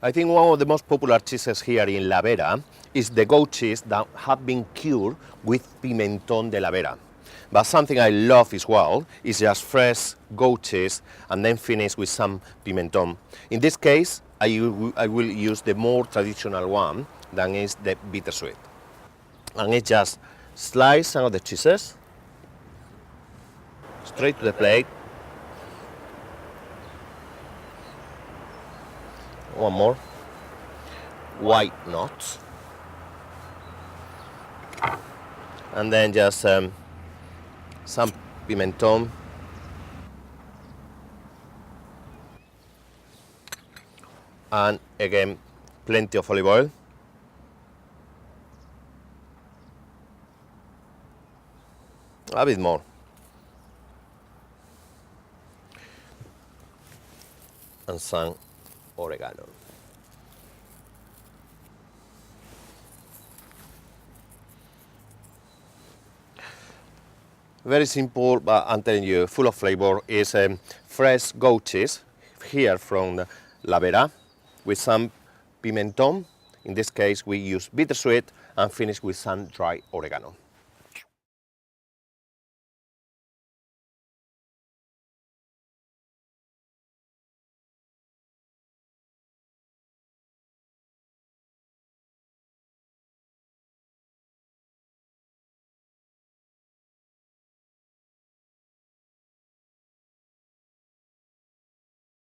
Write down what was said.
I think one of the most popular cheeses here in La Vera is the goat cheese that have been cured with Pimentón de la Vera. But something I love as well is just fresh goat cheese and then finish with some pimentón. In this case, I will use the more traditional one, that is the bittersweet. And it's just slice some of the cheeses straight to the plate. One more. White nuts. And then just some pimentón. And again, plenty of olive oil. A bit more. And some oregano. Very simple, but I'm telling you, full of flavor. Is fresh goat cheese here from La Vera with some pimentón. In this case, we use bittersweet and finish with some dry oregano.